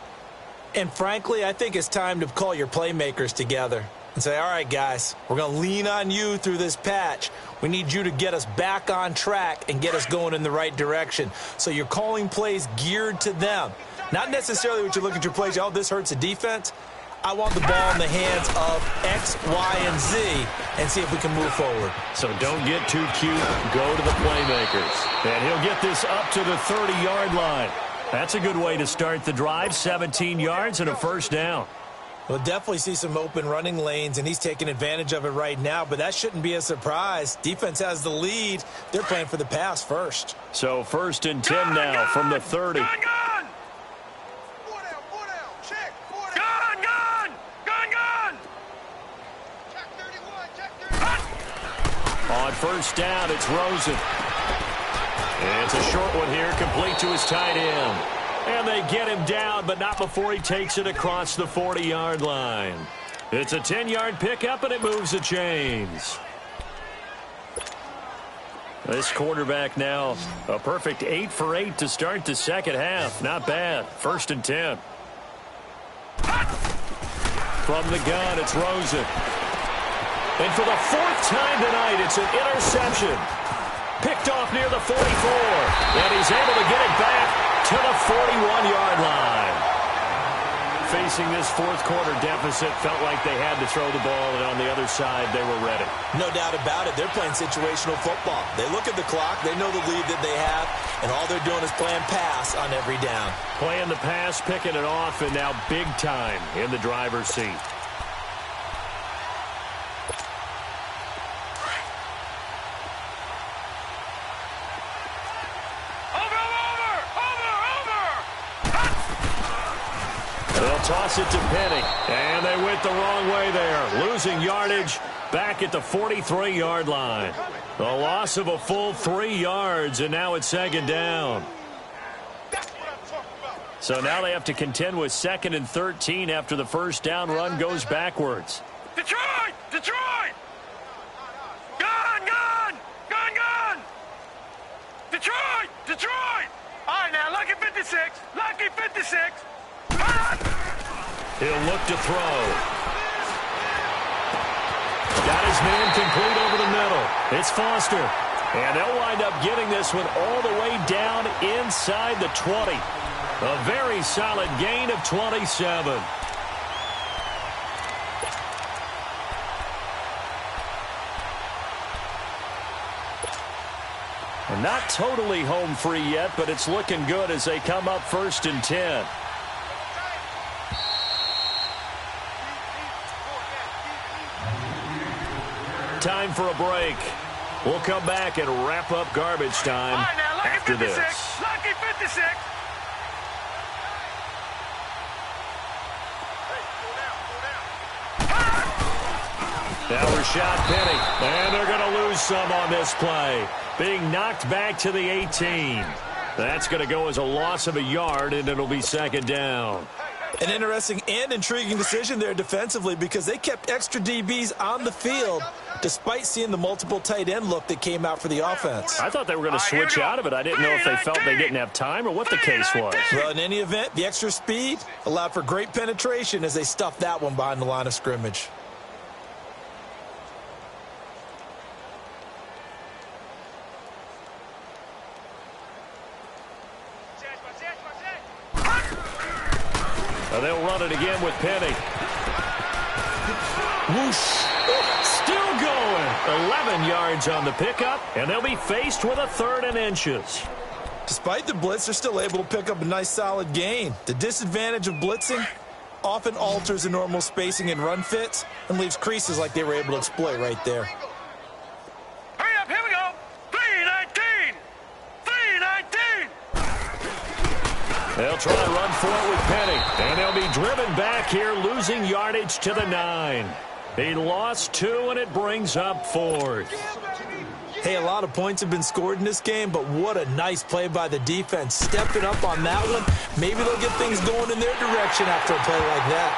C: And frankly, I think it's time to call your playmakers together and say, all right, guys, we're going to lean on you through this patch. We need you to get us back on track and get us going in the right direction. So you're calling plays geared to them. Not necessarily what you look at your plays, oh, this hurts the defense. I want the ball in the hands of X, Y, and Z and see if we can move forward.
B: So don't get too cute. Go to the playmakers. And he'll get this up to the 30-yard line. That's a good way to start the drive. 17 yards and a first down.
C: We'll definitely see some open running lanes, and he's taking advantage of it right now, but that shouldn't be a surprise. Defense has the lead. They're playing for the pass first.
B: So first and 10 now from the 30.
D: Gun! Check! Gun! Check 31!
B: On first down, it's Rosen. And it's a short one here, complete to his tight end. And they get him down, but not before he takes it across the 40-yard line. It's a 10-yard pickup, and it moves the chains. This quarterback now, a perfect 8 for 8 to start the second half. Not bad. First and 10. From the gun, it's Rosen. And for the 4th time tonight, it's an interception. Picked off near the 44. And he's able to get it back to the 41-yard line. Facing this fourth quarter deficit, felt like they had to throw the ball, and on the other side, they were ready.
C: No doubt about it. They're playing situational football. They look at the clock. They know the lead that they have, and all they're doing is playing pass on every down.
B: Playing the pass, picking it off, and now big time in the driver's seat. Toss it to Penny, and they went the wrong way there. Losing yardage back at the 43-yard line. The loss of a full 3 yards, and now it's second down. So now they have to contend with 2nd and 13 after the first down run goes backwards.
D: Detroit! Detroit! Gun! Detroit! Detroit! All right, now, lucky 56. Lucky 56.
B: He'll look to throw. Got his man complete over the middle. It's Foster. And they'll wind up getting this one all the way down inside the 20. A very solid gain of 27. Not totally home free yet, but it's looking good as they come up 1st and 10. Time for a break. We'll come back and wrap up garbage time after this.
D: Lucky 56.
B: Now Rashad Penny, and they're going to lose some on this play. Being knocked back to the 18. That's going to go as a loss of a yard, and it'll be second down.
C: An interesting and intriguing decision there defensively because they kept extra DBs on the field despite seeing the multiple tight end look that came out for the offense.
B: I thought they were going to switch out of it. I didn't know if they felt they didn't have time or what the case was.
C: Well, in any event, the extra speed allowed for great penetration as they stuffed that one behind the line of scrimmage.
B: They'll run it again with Penny. Whoosh. Still going. 11 yards on the pickup, and they'll be faced with a 3rd and inches.
C: Despite the blitz, they're still able to pick up a nice solid gain. The disadvantage of blitzing often alters the normal spacing and run fits and leaves creases like they were able to exploit right there.
D: Hurry up, here we go. 3-19. 3-19.
B: They'll try to run for it with Penny, and they'll be driven back here, losing yardage to the 9. He lost 2, and it brings up 4th.
C: Hey, a lot of points have been scored in this game, but what a nice play by the defense. Stepping up on that one. Maybe they'll get things going in their direction after a play like that.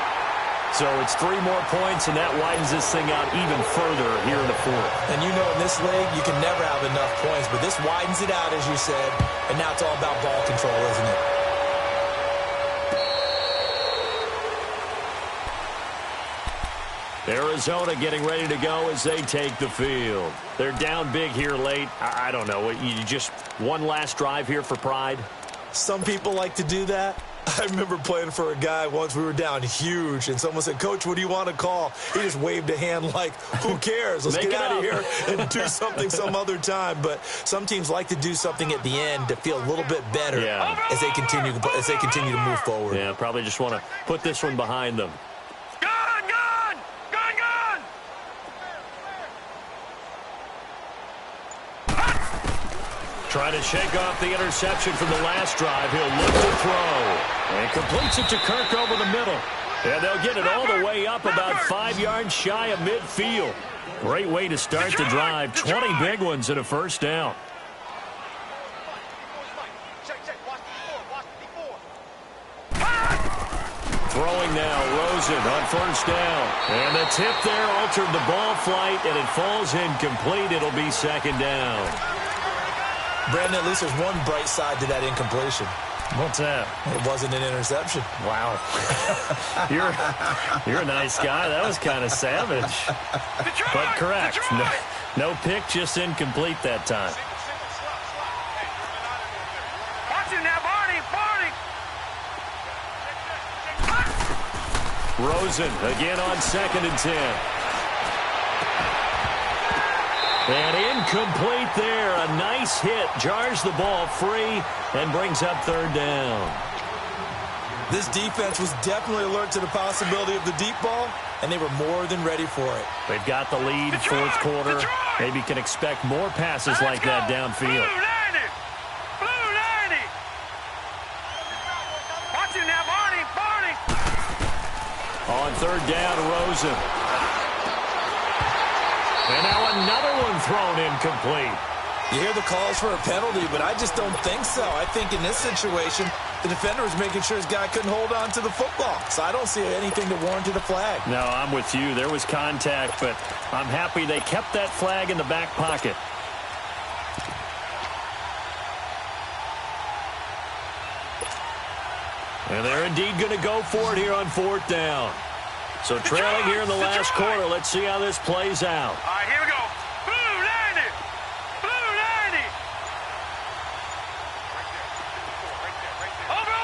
B: So it's 3 more points, and that widens this thing out even further here in the 4th.
C: And you know in this league, you can never have enough points, but this widens it out, as you said, and now it's all about ball control, isn't it?
B: Arizona getting ready to go as they take the field. They're down big here late. I don't know. You just one last drive here for pride?
C: Some people like to do that. I remember playing for a guy once. We were down huge, and someone said, "Coach, what do you want to call?" He just waved a hand like, who cares? Let's get out of here and do something some other time. But some teams like to do something at the end to feel a little bit better as they continue to move forward.
B: Yeah, probably just want to put this one behind them. Trying to shake off the interception from the last drive. He'll look to throw. And completes it to Kirk over the middle. And they'll get it all the way up about 5 yards shy of midfield. Great way to start the drive. 20 big ones and a first down. Throwing now, Rosen on first down. And the tip there altered the ball flight, and it falls incomplete. It'll be 2nd down.
C: Brandon, at least there's one bright side to that incompletion.
B: What's that?
C: It wasn't an interception.
B: Wow. You're a nice guy. That was kind of savage. But correct. No pick, just incomplete that time.
D: Watch it now, Barney.
B: Rosen again on 2nd and 10. And incomplete there. A nice hit. Jars the ball free and brings up 3rd down.
C: This defense was definitely alert to the possibility of the deep ball, and they were more than ready for it.
B: They've got the lead, 4th quarter. Maybe can expect more passes like that downfield.
D: Blue 90. Watch it now, Barney.
B: On 3rd down, Rosen. And now another one thrown incomplete.
C: You hear the calls for a penalty, but I just don't think so. I think in this situation, the defender was making sure his guy couldn't hold on to the football. So I don't see anything to warrant a flag.
B: No, I'm with you. There was contact, but I'm happy they kept that flag in the back pocket. And they're indeed going to go for it here on 4th down. So trailing here in the last quarter. Let's see how this plays out.
D: All right, here we go. Blue 90. Blue 90. Over.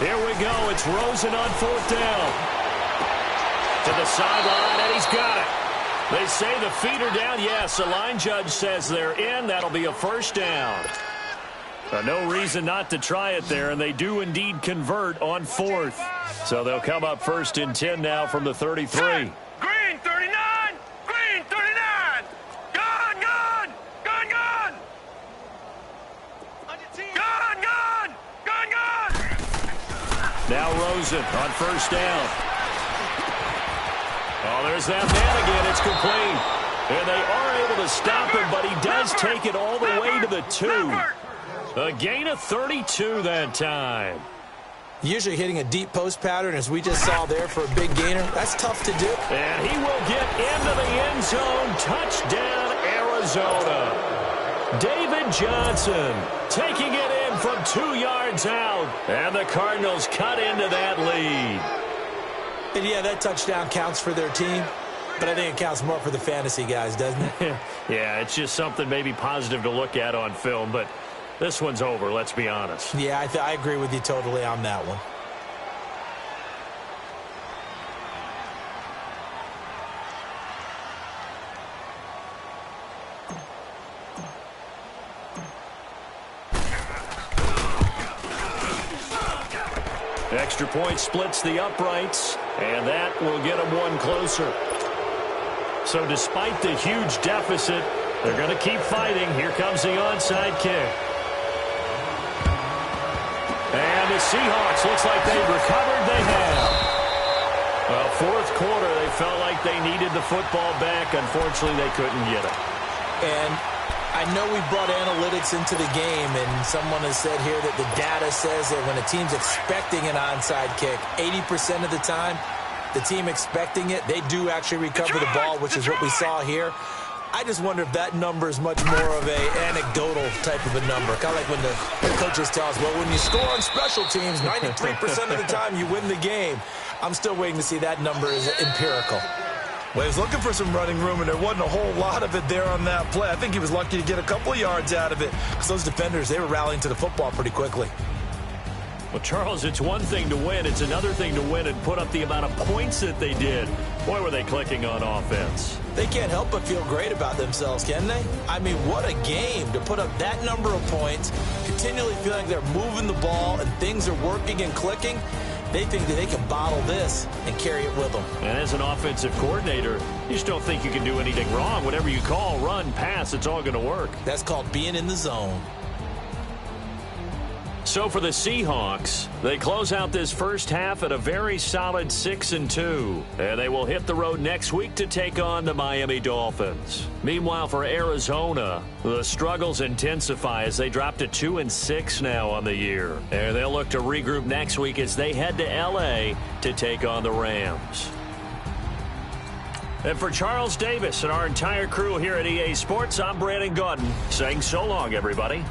B: Here we go. It's Rosen on 4th down. To the sideline, and he's got it. They say the feet are down. Yes, the line judge says they're in. That'll be a first down. No reason not to try it there, and they do indeed convert on 4th. So they'll come up 1st and 10 now from the 33.
D: Green 39! Green 39! Gun! Gun! Gun! Gun! Gun! Gun! Gun! Gun!
B: Now Rosen on 1st down. Oh, there's that man again. It's complete. And they are able to stop him, but he does take it all the way to the 2. A gain of 32 that time.
C: Usually hitting a deep post pattern, as we just saw there, for a big gainer. That's tough to do.
B: And he will get into the end zone. Touchdown, Arizona. David Johnson taking it in from 2 yards out. And the Cardinals cut into that lead.
C: And yeah, that touchdown counts for their team, but I think it counts more for the fantasy guys, doesn't it?
B: Yeah, it's just something maybe positive to look at on film, but this one's over, let's be honest.
C: Yeah, I agree with you totally on that one.
B: Extra point splits the uprights, and that will get them one closer. So despite the huge deficit, they're going to keep fighting. Here comes the onside kick. And the Seahawks, looks like they've recovered. They have. Well, fourth quarter, they felt like they needed the football back. Unfortunately, they couldn't get it.
C: And I know we brought analytics into the game, and someone has said here that the data says that when a team's expecting an onside kick, 80% of the time, the team expecting it, they do actually recover the ball, which is what we saw here. I just wonder if that number is much more of a anecdotal type of a number. Kind of like when the coaches tell us, well, when you score on special teams, 93% of the time you win the game. I'm still waiting to see that number is empirical.
E: Well, he was looking for some running room, and there wasn't a whole lot of it there on that play. I think he was lucky to get a couple of yards out of it.
C: Because those defenders, they were rallying to the football pretty quickly.
B: Well, Charles, it's one thing to win. It's another thing to win and put up the amount of points that they did. Boy, were they clicking on offense.
C: They can't help but feel great about themselves, can they? I mean, what a game to put up that number of points, continually feeling like they're moving the ball and things are working and clicking. They think that they can bottle this and carry it with them.
B: And as an offensive coordinator, you just don't think you can do anything wrong. Whatever you call, run, pass, it's all going to work.
C: That's called being in the zone.
B: So for the Seahawks, they close out this first half at a very solid 6-2. And they will hit the road next week to take on the Miami Dolphins. Meanwhile, for Arizona, the struggles intensify as they drop to 2-6 now on the year. And they'll look to regroup next week as they head to L.A. to take on the Rams. And for Charles Davis and our entire crew here at EA Sports, I'm Brandon Gaudin saying so long, everybody.